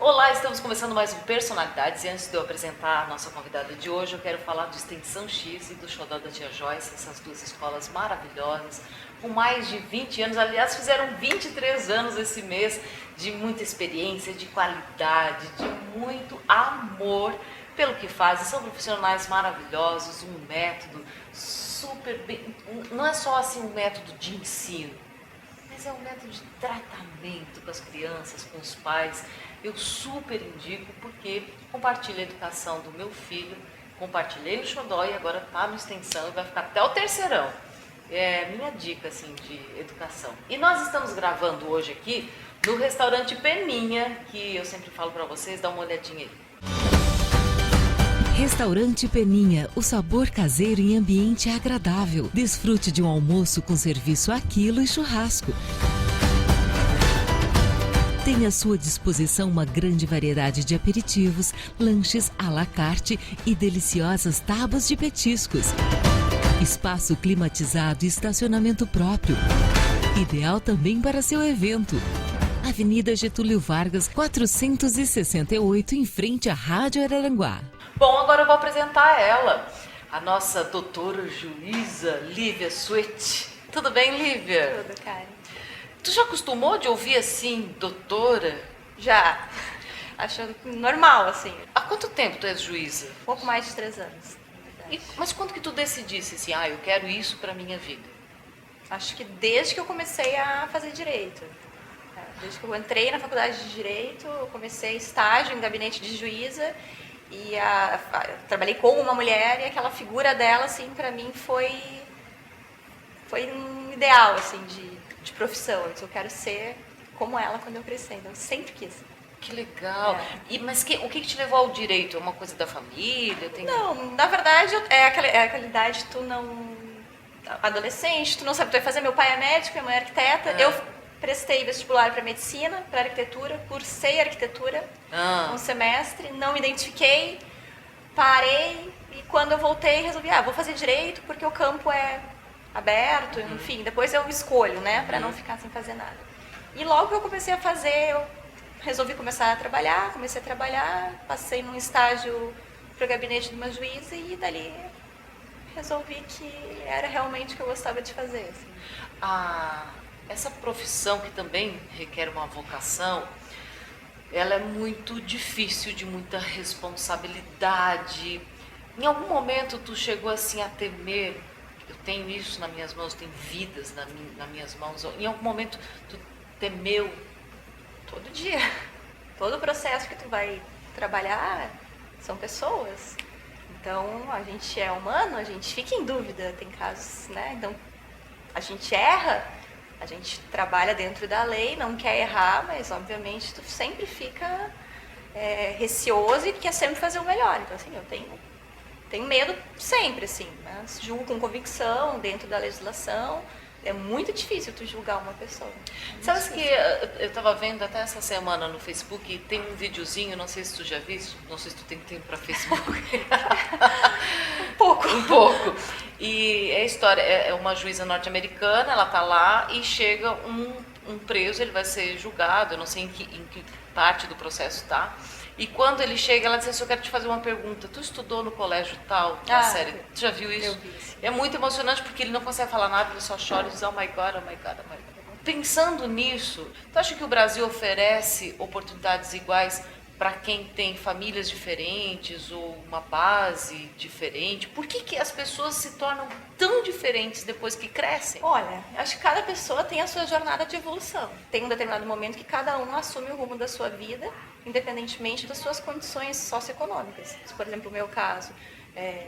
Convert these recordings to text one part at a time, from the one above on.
Olá, estamos começando mais um Personalidades e antes de eu apresentar a nossa convidada de hoje, eu quero falar do Extensão X e do Xodó da Tia Joyce, essas duas escolas maravilhosas, com mais de 20 anos, aliás, fizeram 23 anos esse mês, de muita experiência, de qualidade, de muito amor pelo que fazem. São profissionais maravilhosos, um método super bem, não é só assim um método de ensino, mas é um método de tratamento com as crianças, com os pais. Eu super indico porque compartilho a educação do meu filho, compartilhei no Xodó e agora está no Extensão e vai ficar até o terceirão. É minha dica assim de educação. E nós estamos gravando hoje aqui no restaurante Peninha, que eu sempre falo para vocês, dá uma olhadinha aí. Restaurante Peninha, o sabor caseiro em ambiente agradável. Desfrute de um almoço com serviço a quilo e churrasco. Tem à sua disposição uma grande variedade de aperitivos, lanches à la carte e deliciosas tábuas de petiscos. Espaço climatizado e estacionamento próprio. Ideal também para seu evento. Avenida Getúlio Vargas, 468, em frente à Rádio Araranguá. Bom, agora eu vou apresentar ela, a nossa doutora juíza Lívia Sweet. Tudo bem, Lívia? Tudo, Karen. Tu já acostumou de ouvir assim, doutora? Já. Achando normal, assim. Há quanto tempo tu és juíza? Pouco mais de 3 anos, na verdade. Mas quando que tu decidisse assim, eu quero isso pra minha vida? Acho que desde que eu comecei a fazer direito. Desde que eu entrei na faculdade de Direito, eu comecei estágio em gabinete de juíza e trabalhei com uma mulher e aquela figura dela, assim, pra mim foi um ideal, assim, de profissão. Eu quero ser como ela quando eu crescer, então eu sempre quis. Que legal. Mas o que te levou ao direito? É uma coisa da família? Não, na verdade, é aquela idade, tu não... Adolescente, tu não sabe o que tu vai fazer. Meu pai é médico, minha mãe é arquiteta. Eu prestei vestibular para medicina, para arquitetura, cursei arquitetura um semestre, não me identifiquei, parei e quando eu voltei resolvi, vou fazer direito porque o campo é aberto, enfim, depois eu escolho, né, para não ficar sem fazer nada. E logo que eu comecei a fazer, eu resolvi começar a trabalhar, passei num estágio para o gabinete de uma juíza e dali resolvi que era realmente o que eu gostava de fazer. Assim. Essa profissão que também requer uma vocação, ela é muito difícil, de muita responsabilidade. Em algum momento tu chegou assim a temer, eu tenho isso nas minhas mãos, tenho vidas nas minhas mãos, em algum momento tu temeu? Todo dia. Todo o processo que tu vai trabalhar são pessoas. Então, a gente é humano, a gente fica em dúvida, tem casos, né? Então, a gente erra, a gente trabalha dentro da lei, não quer errar, mas, obviamente, tu sempre fica receoso e quer sempre fazer o melhor. Então, assim, eu tenho medo sempre, assim, né? Julgo com convicção, dentro da legislação. É muito difícil tu julgar uma pessoa. Sabe que eu estava vendo até essa semana no Facebook, tem um videozinho, não sei se tu já viu, não sei se tu tem tempo para Facebook. Um pouco. E é a história, é uma juíza norte-americana, ela tá lá e chega um preso, ele vai ser julgado, eu não sei em que parte do processo tá. E quando ele chega, ela diz assim, eu quero te fazer uma pergunta. Tu estudou no colégio tal, na série? Tu já viu isso? Eu vi, sim. É muito emocionante porque ele não consegue falar nada, ele só chora e diz, oh my God, oh my God, oh my God. Pensando nisso, tu acha que o Brasil oferece oportunidades iguais para quem tem famílias diferentes ou uma base diferente? Por que as pessoas se tornam tão diferentes depois que crescem? Olha, acho que cada pessoa tem a sua jornada de evolução. Tem um determinado momento que cada um assume o rumo da sua vida, independentemente das suas condições socioeconômicas. Por exemplo, o meu caso,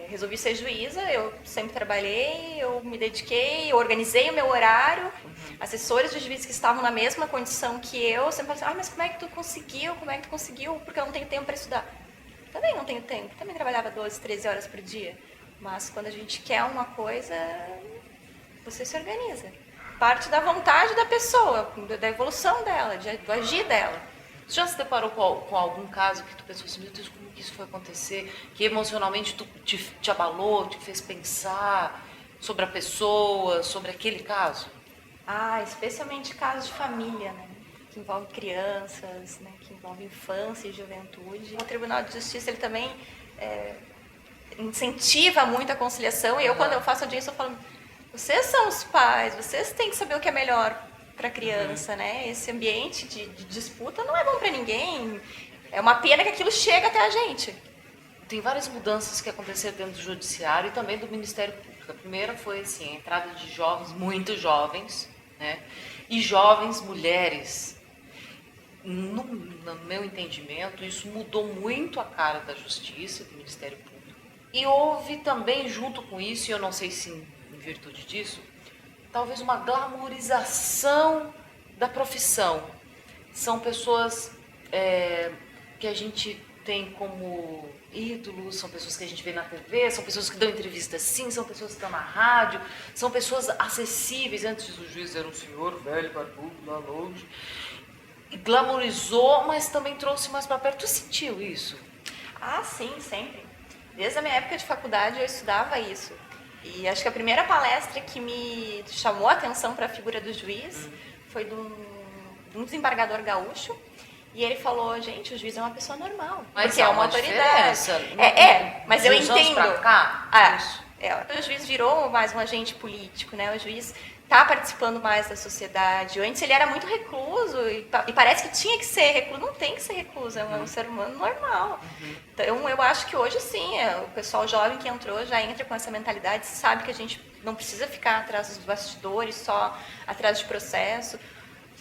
resolvi ser juíza, eu sempre trabalhei, eu me dediquei, eu organizei o meu horário. Assessores de juízes que estavam na mesma condição que eu sempre falavam assim, mas como é que tu conseguiu? Porque eu não tenho tempo para estudar. Também não tenho tempo, também trabalhava 12, 13 horas por dia. Mas quando a gente quer uma coisa, você se organiza. Parte da vontade da pessoa, da evolução dela, do agir dela. Você já se deparou com algum caso que tu pensou assim, meu Deus, como que isso foi acontecer? Que emocionalmente te abalou, te fez pensar sobre a pessoa, sobre aquele caso? Especialmente casos de família, né? que envolve crianças, né, que envolve infância e juventude. O Tribunal de Justiça, ele também incentiva muito a conciliação, e eu, quando eu faço audiência, eu falo, vocês são os pais, vocês têm que saber o que é melhor para a criança, né? Esse ambiente de disputa não é bom para ninguém, é uma pena que aquilo chega até a gente. Tem várias mudanças que aconteceram dentro do judiciário e também do Ministério Público. A primeira foi assim, a entrada de jovens, muito jovens, né? E jovens mulheres. No meu entendimento, isso mudou muito a cara da Justiça, do Ministério Público. E houve também, junto com isso, e eu não sei se em virtude disso, talvez uma glamourização da profissão. São pessoas que a gente tem como ídolos, são pessoas que a gente vê na TV, são pessoas que dão entrevista sim, são pessoas que estão na rádio, são pessoas acessíveis. Antes o juiz era um senhor velho, barbudo, lá longe. E glamourizou, mas também trouxe mais para perto. Tu sentiu isso? Ah, sim, sempre. Desde a minha época de faculdade eu estudava isso. E acho que a primeira palestra que me chamou a atenção para a figura do juiz foi de um desembargador gaúcho. E ele falou, gente, o juiz é uma pessoa normal. Mas porque é uma autoridade. Mas eu entendo. Pra cá, O juiz virou mais um agente político, né? O juiz está participando mais da sociedade. Antes ele era muito recluso e parece que tinha que ser recluso. Não tem que ser recluso, é um ser humano normal. Então eu acho que hoje sim, o pessoal jovem que entrou já entra com essa mentalidade, sabe que a gente não precisa ficar atrás dos bastidores, só atrás de processo.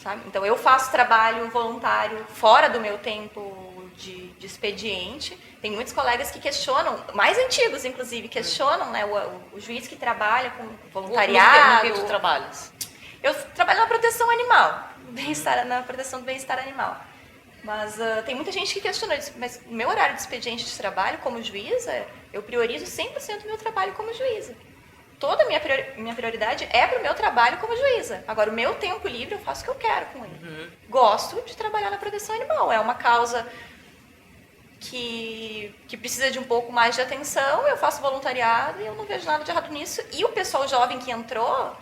Sabe? Então, eu faço trabalho voluntário fora do meu tempo de expediente. Tem muitos colegas que questionam, mais antigos, inclusive, questionam, né, o juiz que trabalha com voluntariado. No que tu trabalhas? Eu trabalho na proteção animal, na proteção do bem-estar animal. Mas tem muita gente que questiona isso. Mas no meu horário de expediente de trabalho como juíza, eu priorizo 100% do meu trabalho como juíza. Toda a minha prioridade é para o meu trabalho como juíza. Agora, o meu tempo livre eu faço o que eu quero com ele. Gosto de trabalhar na proteção animal. É uma causa que precisa de um pouco mais de atenção. Eu faço voluntariado e eu não vejo nada de errado nisso. E o pessoal jovem que entrou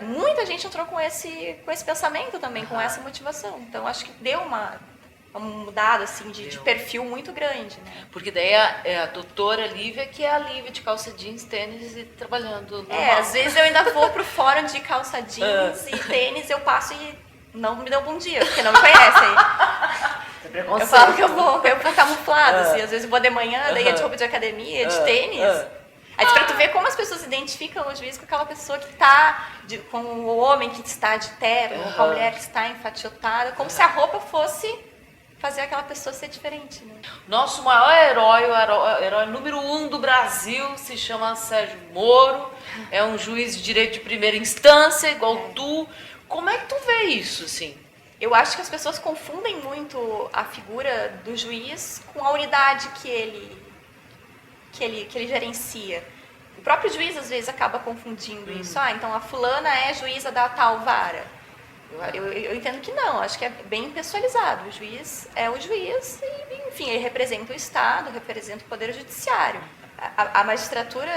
muita gente entrou com esse pensamento também, com essa motivação. Então, acho que deu uma mudada assim, de perfil muito grande, né? Porque daí é a doutora Lívia, que é a Lívia de calça jeans, tênis e trabalhando normal. Às vezes eu ainda vou pro fórum de calça jeans e tênis, eu passo e não me dão bom dia, porque não me conhecem. Eu falo que eu vou camuflada, assim, às vezes eu vou de manhã, daí é de roupa de academia, de tênis. Aí pra tu ver como as pessoas identificam o juiz com aquela pessoa que tá, com o homem que está de terno, com a mulher que está enfatiotada, como se a roupa fosse fazer aquela pessoa ser diferente, né? Nosso maior herói, o herói número 1 do Brasil, se chama Sérgio Moro. É um juiz de direito de primeira instância, igual tu. Como é que tu vê isso, assim? Eu acho que as pessoas confundem muito a figura do juiz com a unidade que ele gerencia. O próprio juiz, às vezes, acaba confundindo isso. Então a fulana é juíza da tal vara. Eu entendo que não, acho que é bem pessoalizado. O juiz é o juiz e, enfim, ele representa o Estado, representa o Poder Judiciário. A magistratura,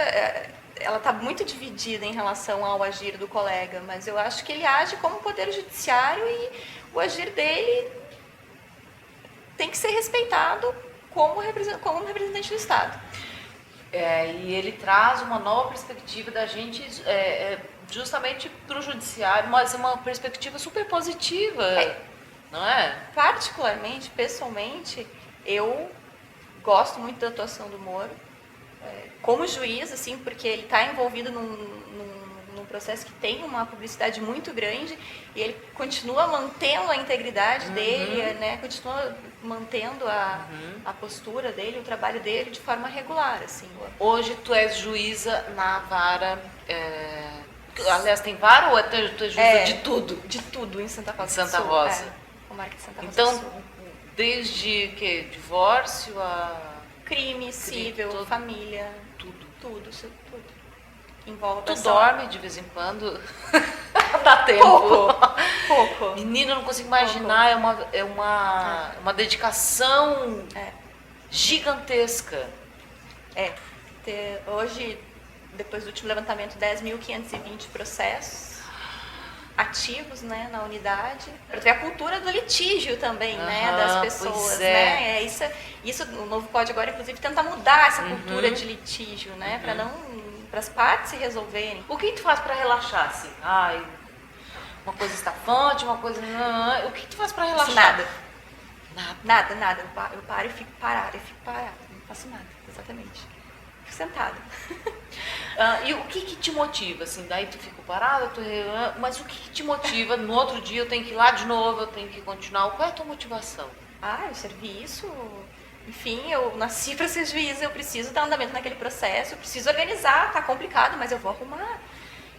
ela está muito dividida em relação ao agir do colega, mas eu acho que ele age como Poder Judiciário e o agir dele tem que ser respeitado como representante do Estado. E ele traz uma nova perspectiva da gente... justamente para o judiciário, mas é uma perspectiva super positiva, não é? Particularmente, pessoalmente, eu gosto muito da atuação do Moro, como juiz, assim, porque ele está envolvido num processo que tem uma publicidade muito grande e ele continua mantendo a integridade dele, né? Continua mantendo a postura dele, o trabalho dele de forma regular, assim. Hoje tu és juíza na vara... Aliás, tem vara ou tu é juíza de tudo? De tudo em Santa Rosa. Santa Rosa. Comarca de Santa Rosa. Então, desde que divórcio a... Crime, civil, família. Tudo. Envolve tu dorme de vez em quando? Dá tempo. Pouco. Menina, eu não consigo imaginar. É uma dedicação gigantesca. Hoje... Depois do último levantamento, 10.520 processos. ativos, né, na unidade, para ter a cultura do litígio também, né, das pessoas, né, isso o novo código agora, inclusive, tenta mudar essa cultura de litígio, né, para as partes se resolverem. O que tu faz para relaxar, assim? Ai, uma coisa estafante, uma coisa... O que tu faz para relaxar? Nada. Eu paro e fico parada, não faço nada, exatamente. Fico sentada. E o que te motiva, assim? Daí tu fica parada, mas o que te motiva? No outro dia eu tenho que ir lá de novo, eu tenho que continuar. Qual é a tua motivação? O serviço, enfim, eu nasci para ser juíza, eu preciso dar andamento naquele processo, eu preciso organizar, tá complicado, mas eu vou arrumar.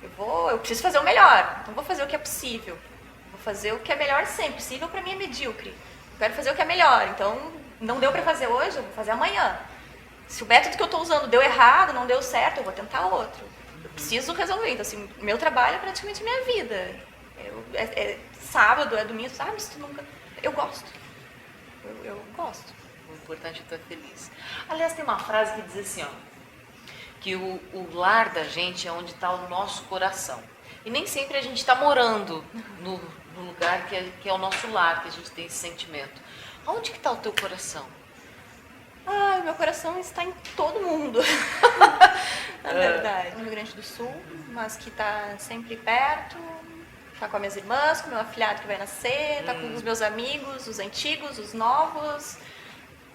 Eu preciso fazer o melhor, não vou fazer o que é possível. Vou fazer o que é melhor sempre. Possível para mim é medíocre. Eu quero fazer o que é melhor, então não deu para fazer hoje, eu vou fazer amanhã. Se o método que eu estou usando deu errado, não deu certo, eu vou tentar outro. Eu preciso resolver. Então, assim, meu trabalho é praticamente minha vida. É sábado, é domingo, mas tu nunca... Eu gosto. Eu gosto. O importante é tu feliz. Aliás, tem uma frase que diz assim, que o lar da gente é onde está o nosso coração. E nem sempre a gente está morando no lugar que é o nosso lar, que a gente tem esse sentimento. Onde que está o teu coração? O meu coração está em todo mundo, na verdade. No Rio Grande do Sul, mas que está sempre perto, está com as minhas irmãs, com o meu afilhado que vai nascer, está com os meus amigos, os antigos, os novos,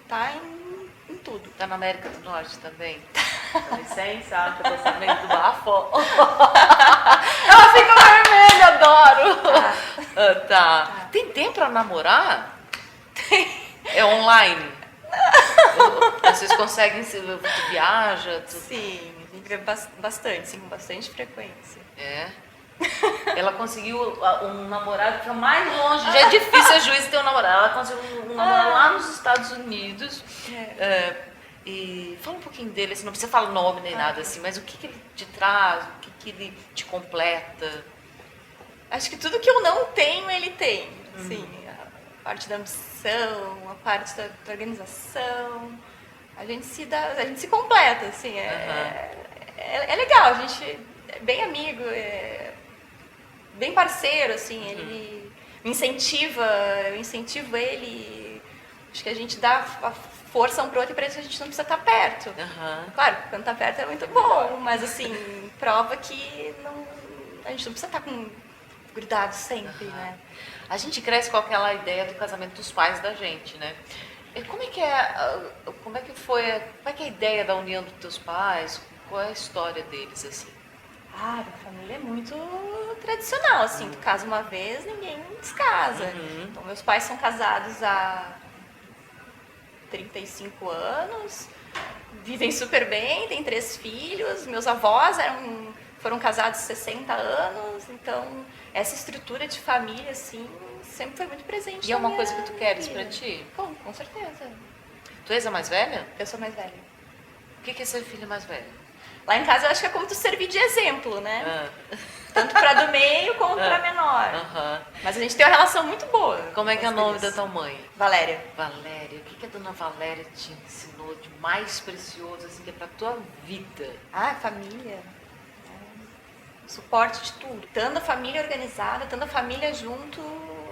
está em tudo. Está na América do Norte também? Dá licença, que eu tô sabendo do bafo. Ela fica vermelha, adoro. Tá. Tem tempo para namorar? Tem. É online? Vocês conseguem, tu viaja? Sim, a gente vê bastante, sim, com bastante frequência. É? Ela conseguiu um namorado que é mais longe, já é difícil a juíza ter um namorado. Ela conseguiu um namorado lá nos Estados Unidos. E fala um pouquinho dele, assim, não precisa falar nome nem nada assim, mas o que ele te traz, o que ele te completa? Acho que tudo que eu não tenho, ele tem. Sim, a parte da ambição, a parte da organização. A gente se completa, assim. É legal, a gente é bem amigo, bem parceiro, assim. Ele me incentiva, eu incentivo ele. Acho que a gente dá a força um pro outro e parece que a gente não precisa estar perto. Claro, quando tá perto é muito bom, mas assim, prova que a gente não precisa estar grudado sempre, né? A gente cresce com aquela ideia do casamento dos pais da gente, né? E como é que é a ideia da união dos teus pais? Qual é a história deles, assim? Minha família é muito tradicional, assim, tu casa uma vez, ninguém descasa. Então, meus pais são casados há 35 anos, vivem super bem, têm 3 filhos, meus avós foram casados 60 anos, então essa estrutura de família, assim, sempre foi muito presente. E é uma coisa que tu queres pra ti? Com certeza. Tu és a mais velha? Eu sou mais velha. O que é ser filha mais velha? Lá em casa eu acho que é como tu servir de exemplo, né? Tanto pra do meio como pra menor. Mas a gente tem uma relação muito boa. Como é que é o nome da tua mãe? Valéria. Valéria. O que a dona Valéria te ensinou de mais precioso, assim, que é pra tua vida? Família. Suporte de tudo. Estando a família organizada, estando a família junto,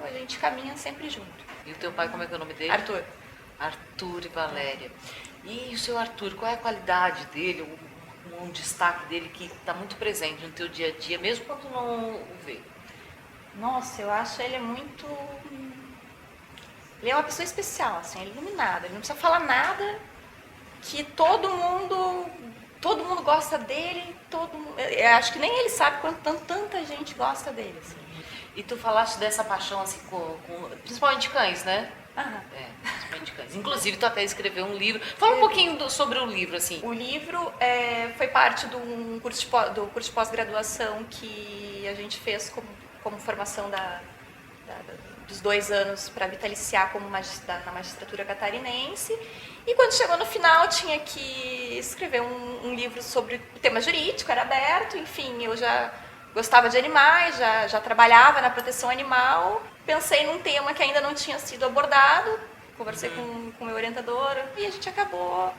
a gente caminha sempre junto. E o teu pai, como é que é o nome dele? Arthur. Arthur e Valéria. E o seu Arthur, qual é a qualidade dele, um destaque dele que está muito presente no teu dia a dia, mesmo quando tu não o vê? Nossa, eu acho ele muito... Ele é uma pessoa especial, assim, ele é iluminado. Ele não precisa falar nada, que todo mundo gosta dele, eu acho que nem ele sabe quanto tanta gente gosta dele, assim. E tu falaste dessa paixão, assim, principalmente cães, né? Principalmente cães. Inclusive, tu até escreveu um livro. Fala um pouquinho sobre o livro, assim. O livro foi parte do curso de pós-graduação que a gente fez como formação dos 2 anos para vitaliciar na magistratura catarinense. E quando chegou no final, tinha que escrever um livro sobre o tema jurídico, era aberto, enfim, eu já gostava de animais, já trabalhava na proteção animal, pensei num tema que ainda não tinha sido abordado, conversei com o meu orientador e a gente acabou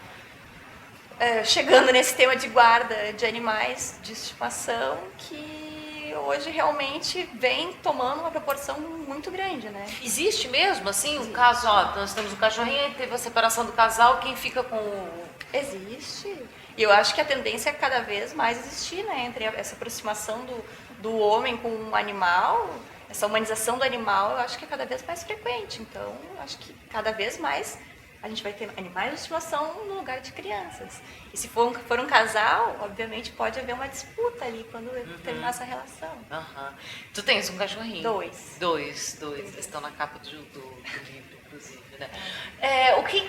chegando nesse tema de guarda de animais de estimação, que hoje realmente vem tomando uma proporção muito grande, né? Existe mesmo, assim, o caso, ó, nós temos um cachorrinho, aí teve a separação do casal, quem fica com o... Existe. E eu acho que a tendência é cada vez mais existir, né? Entre essa aproximação do homem com o animal, essa humanização do animal, eu acho que é cada vez mais frequente. Então, eu acho que cada vez mais a gente vai ter animais de estimação no lugar de crianças. E se for um casal, obviamente pode haver uma disputa ali quando terminar essa relação. Tu tens um cachorrinho? Dois. Eles estão na capa do livro, inclusive, né? O que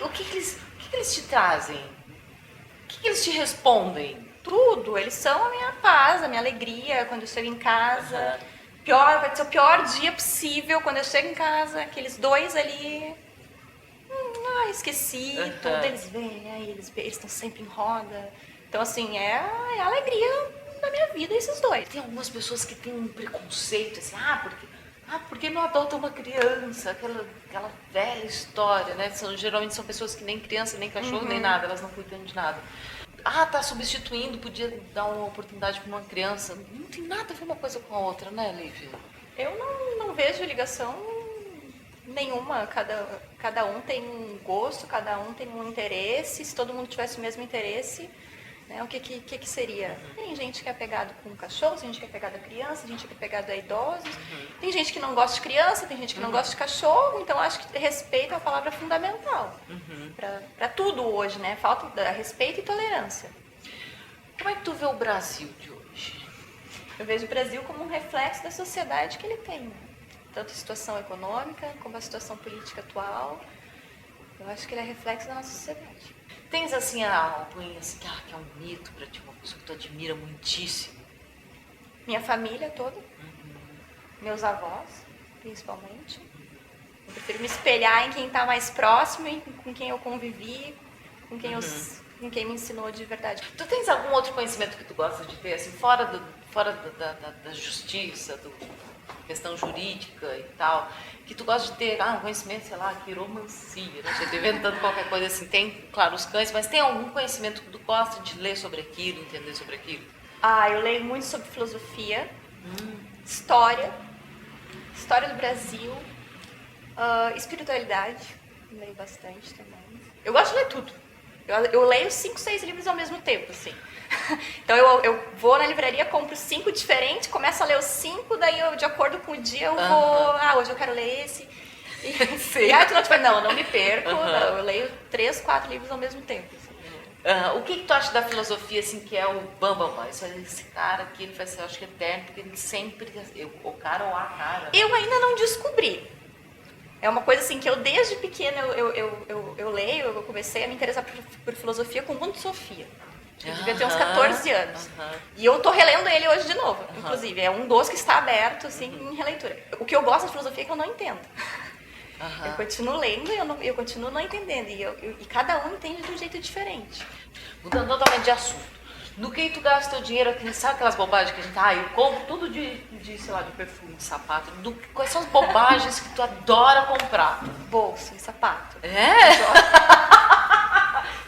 eles te trazem? O que eles te respondem? Tudo. Eles são a minha paz, a minha alegria quando eu chego em casa. Vai ser o pior dia possível quando eu chego em casa, aqueles dois ali... esqueci, tudo, eles vêm, aí eles estão sempre em roda. Então, assim, é a alegria da minha vida, esses dois. Tem algumas pessoas que têm um preconceito, assim, porque não adota uma criança? Aquela velha história, né? Geralmente são pessoas que nem criança, nem cachorro, nem nada, elas não cuidam de nada. Tá substituindo, podia dar uma oportunidade para uma criança. Não tem nada a ver uma coisa com a outra, né, Lívia? Eu não vejo ligação nenhuma. Cada um tem um gosto, cada um tem um interesse. Se todo mundo tivesse o mesmo interesse, né, o que seria? Tem gente que é apegado com cachorros, tem gente que é apegado a criança, tem gente que é apegado a idosos. Tem gente que não gosta de criança, tem gente que não gosta de cachorro. Então, acho que respeito é uma palavra fundamental para tudo hoje, né? Falta respeito e tolerância. Como é que tu vê o Brasil de hoje? Eu vejo o Brasil como um reflexo da sociedade que ele tem, né? Tanto a situação econômica como a situação política atual. Eu acho que ele é reflexo da nossa sociedade. Tens, assim, alguém assim, que é um mito pra ti, uma pessoa que tu admira muitíssimo? Minha família toda. Meus avós, principalmente. Eu prefiro me espelhar em quem está mais próximo e com quem eu convivi, com quem me ensinou de verdade. Tu tens algum outro conhecimento que tu gosta de ter, assim, fora da justiça, questão jurídica e tal, que tu gosta de ter, um conhecimento, sei lá, quiromancia, né? Você tá inventando qualquer coisa assim. Tem, claro, os cães, mas tem algum conhecimento que tu gosta de ler sobre aquilo, entender sobre aquilo? Eu leio muito sobre filosofia, história do Brasil, espiritualidade, leio bastante também. Eu gosto de ler tudo. Eu leio 5, 6 livros ao mesmo tempo, assim. Então eu vou na livraria, compro 5 diferentes, começo a ler os 5, daí eu, de acordo com o dia eu vou, hoje eu quero ler esse. E aí não me perco, não, eu leio 3, 4 livros ao mesmo tempo. Assim. O que tu acha da filosofia, assim, que é o bambambam? Esse cara aqui, ele vai ser, acho que eterno, porque ele sempre, o cara ou a cara. Eu ainda não descobri. É uma coisa assim que eu desde pequena eu leio, eu comecei a me interessar por filosofia com o Mundo de Sofia. Eu devia ter uns 14 anos. E eu tô relendo ele hoje de novo, inclusive. É um dos que está aberto, assim, em releitura. O que eu gosto de filosofia é que eu não entendo. Eu continuo lendo e eu continuo não entendendo. E cada um entende de um jeito diferente. Mudando totalmente de assunto. No que tu gasta o dinheiro, sabe aquelas bobagens que a gente... eu compro tudo sei lá, de perfume, de sapato. Quais são as bobagens que tu adora comprar? Bolsa e sapato.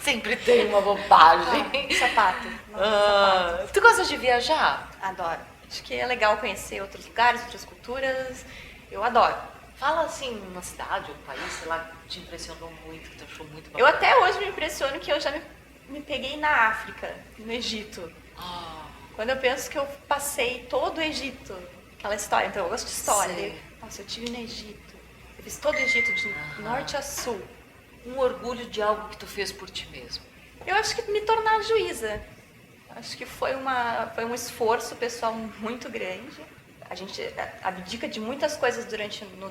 Sempre tem uma bobagem. Sapato. Sapato. Tu gosta de viajar? Adoro. Acho que é legal conhecer outros lugares, outras culturas. Eu adoro. Fala assim, uma cidade, um país, sei lá, que te impressionou muito, que tu achou muito bacana. Eu até hoje me impressiono que eu já me peguei na África, no Egito. Quando eu penso que eu passei todo o Egito, aquela história, então eu gosto de história. Nossa, eu estive no Egito. Eu fiz todo o Egito, de norte a sul. Um orgulho de algo que tu fez por ti mesmo? Eu acho que me tornar juíza. Acho que foi um esforço pessoal muito grande. A gente abdica de muitas coisas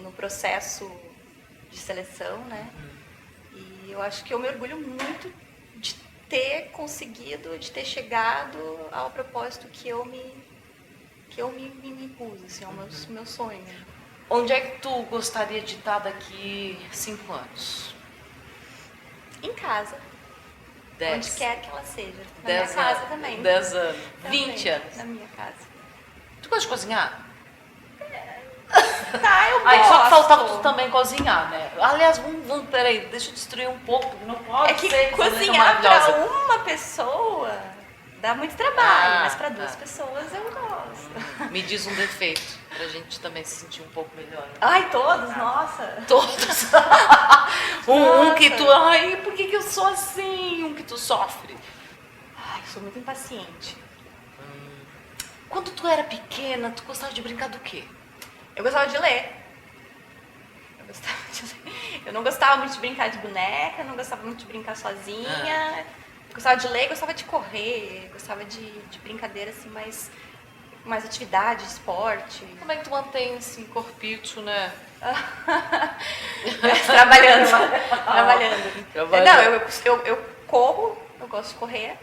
no processo de seleção, né? E eu acho que eu me orgulho muito de ter conseguido, de ter chegado ao propósito que eu me impus, assim, ao meu sonho. Onde é que tu gostaria de estar daqui 5 anos? Em casa. 10. Onde quer que ela seja. Na minha casa também. 10 anos. Também, 20 anos. Na minha casa. Tu gosta de cozinhar? Eu gosto. Só faltava tu também cozinhar, né? Aliás, peraí, deixa eu destruir um pouco, porque não pode ser. É que cozinhar pra uma pessoa dá muito trabalho, mas pra 2 pessoas eu gosto. Me diz um defeito, pra gente também se sentir um pouco melhor. Né? Ai, todos, nossa. Todos. um que tu... Ai, por que eu sou assim? Um que tu sofre. Ai, eu sou muito impaciente. Quando tu era pequena, tu gostava de brincar do quê? Eu gostava de ler. Eu não gostava muito de brincar de boneca, não gostava muito de brincar sozinha. Gostava de ler, gostava de correr, gostava de brincadeira assim, mais atividade, esporte. Como é que tu mantém esse corpício, né? Trabalhando. Não, eu corro, eu gosto de correr.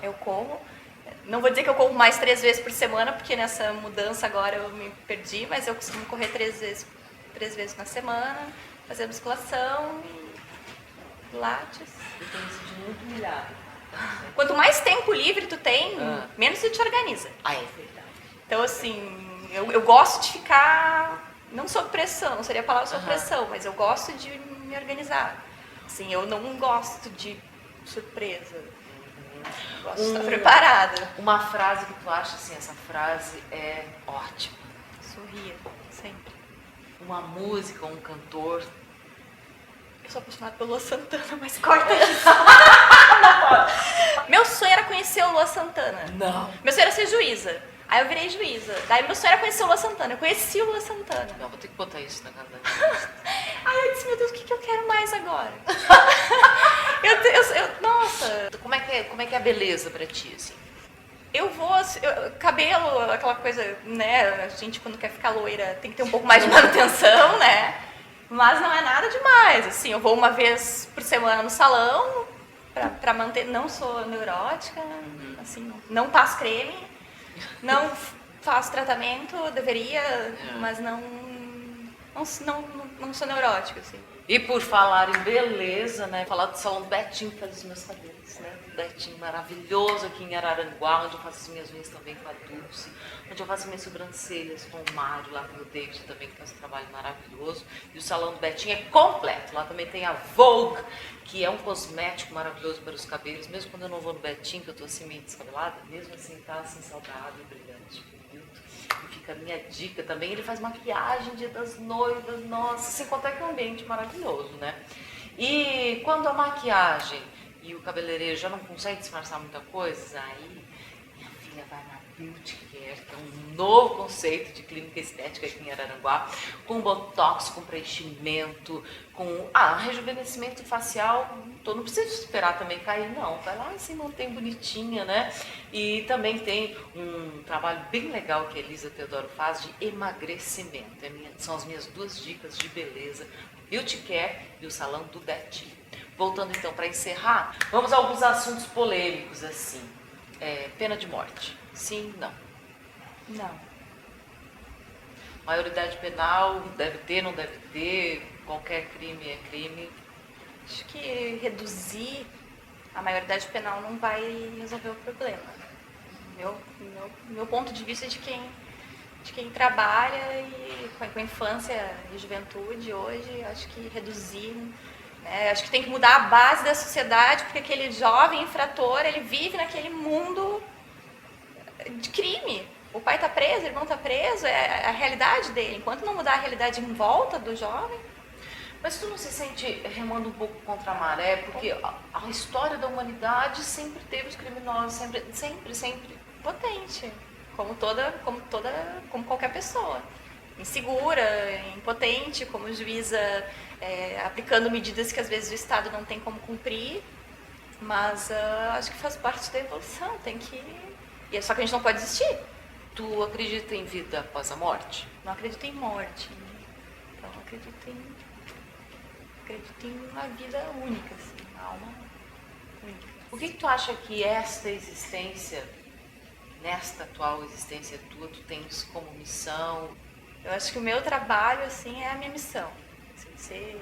Eu corro. Não vou dizer que eu corro mais 3 vezes por semana, porque nessa mudança agora eu me perdi, mas eu costumo correr 3 vezes na semana, fazer musculação e pilates. Eu tenho me sentido muito humilhada. Quanto mais tempo livre tu tem, menos tu te organiza. Ah, é verdade. Então, assim, eu gosto de ficar, não sob pressão, não seria a palavra sob pressão, mas eu gosto de me organizar. Assim, eu não gosto de surpresa. Gosto de estar preparada. Uma frase que tu acha assim, essa frase é ótima. Sorria, sempre. Uma música, um cantor. Eu sou apaixonada pelo Luan Santana, mas corta isso. Meu sonho era conhecer o Luan Santana. Não. Meu sonho era ser juíza. Aí eu virei juíza. Daí meu sonho era conhecer o Luan Santana. Eu conheci o Luan Santana. Não, vou ter que botar isso na casa da Aí eu disse, meu Deus, o que eu quero mais agora? Nossa. Como é que é a beleza pra ti, assim? Cabelo, aquela coisa, né? A gente quando quer ficar loira tem que ter um pouco mais de manutenção, né? Mas não é nada demais, assim, eu vou uma vez por semana no salão pra manter, não sou neurótica, assim, não passo creme, não faço tratamento, deveria, mas não sou neurótica, assim. E por falar em beleza, né? Falar do salão do Betinho, que faz os meus cabelos, né? Betinho maravilhoso aqui em Araranguá, onde eu faço as minhas unhas também com a Dulce, onde eu faço minhas sobrancelhas com o Mário, lá com o David também, que faz um trabalho maravilhoso. E o salão do Betinho é completo. Lá também tem a Vogue, que é um cosmético maravilhoso para os cabelos. Mesmo quando eu não vou no Betinho, que eu tô assim meio descabelada, mesmo assim tá assim saudável, brilhante, bonito. E fica a minha dica também. Ele faz maquiagem, dia das noivas, nossa, sem contar que é um ambiente maravilhoso, né? E quando a maquiagem e o cabeleireiro já não consegue disfarçar muita coisa, aí minha filha vai na Beauty Care, que é um novo conceito de clínica estética aqui em Araranguá, com botox, com preenchimento, com rejuvenescimento facial. Não precisa esperar também cair, não. Vai lá e se mantém bonitinha, né? E também tem um trabalho bem legal que a Elisa Teodoro faz de emagrecimento. São as minhas 2 dicas de beleza, Beauty Care e o Salão do Betinho. Voltando então para encerrar, vamos a alguns assuntos polêmicos assim. Pena de morte. Sim, não. Não. Maioridade penal, deve ter, não deve ter, qualquer crime é crime. Acho que reduzir a maioridade penal não vai resolver o problema. Meu ponto de vista é de quem trabalha e com a infância e juventude hoje, acho que reduzir, né, acho que tem que mudar a base da sociedade, porque aquele jovem infrator, ele vive naquele mundo de crime. O pai está preso, o irmão está preso, é a realidade dele. Enquanto não mudar a realidade em volta do jovem... Mas tu não se sente remando um pouco contra a maré? Porque a história da humanidade sempre teve os criminosos, sempre. Potente, como qualquer pessoa. Insegura, impotente, como juíza, aplicando medidas que às vezes o Estado não tem como cumprir. Mas acho que faz parte da evolução, E só que a gente não pode desistir. Tu acredita em vida após a morte? Não acredito em morte. Então acredito em uma vida única, assim, uma alma única. O que tu acha que esta existência, nesta atual existência tua, tu tens como missão? Eu acho que o meu trabalho, assim, é a minha missão. Assim,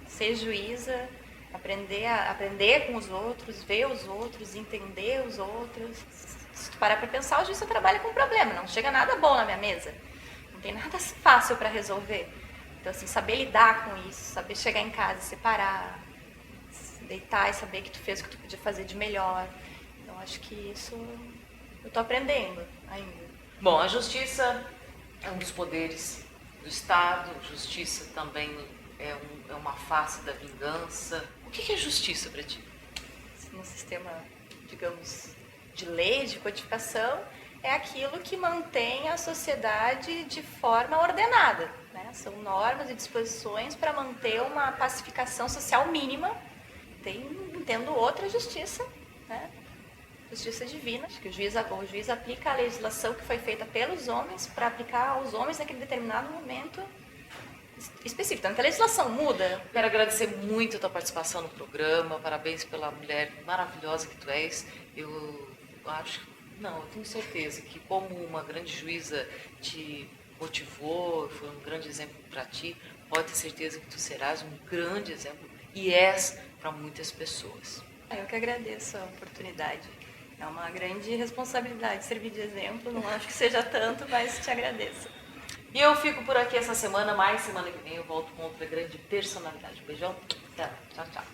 ser juíza, aprender com os outros, ver os outros, entender os outros. Se tu parar para pensar, o juiz só trabalha com problema, não chega nada bom na minha mesa. Não tem nada fácil para resolver. Então, assim, saber lidar com isso, saber chegar em casa, separar, deitar e saber que tu fez o que tu podia fazer de melhor. Então, acho que isso eu tô aprendendo ainda. Bom, a justiça é um dos poderes do Estado, justiça também é uma face da vingança. O que é justiça para ti? No sistema, digamos, de lei, de codificação, é aquilo que mantém a sociedade de forma ordenada, né? São normas e disposições para manter uma pacificação social mínima, tendo outra justiça, né? Justiça divina, que o juiz aplica a legislação que foi feita pelos homens para aplicar aos homens naquele determinado momento específico. Então, a legislação muda. Quero agradecer muito a tua participação no programa, parabéns pela mulher maravilhosa que tu és. Eu tenho certeza que como uma grande juíza te motivou, foi um grande exemplo para ti, pode ter certeza que tu serás um grande exemplo e és para muitas pessoas. Eu que agradeço a oportunidade. É uma grande responsabilidade servir de exemplo, não acho que seja tanto, mas te agradeço. E eu fico por aqui essa semana, mais semana que vem eu volto com outra grande personalidade. Beijão, até lá, tchau, tchau.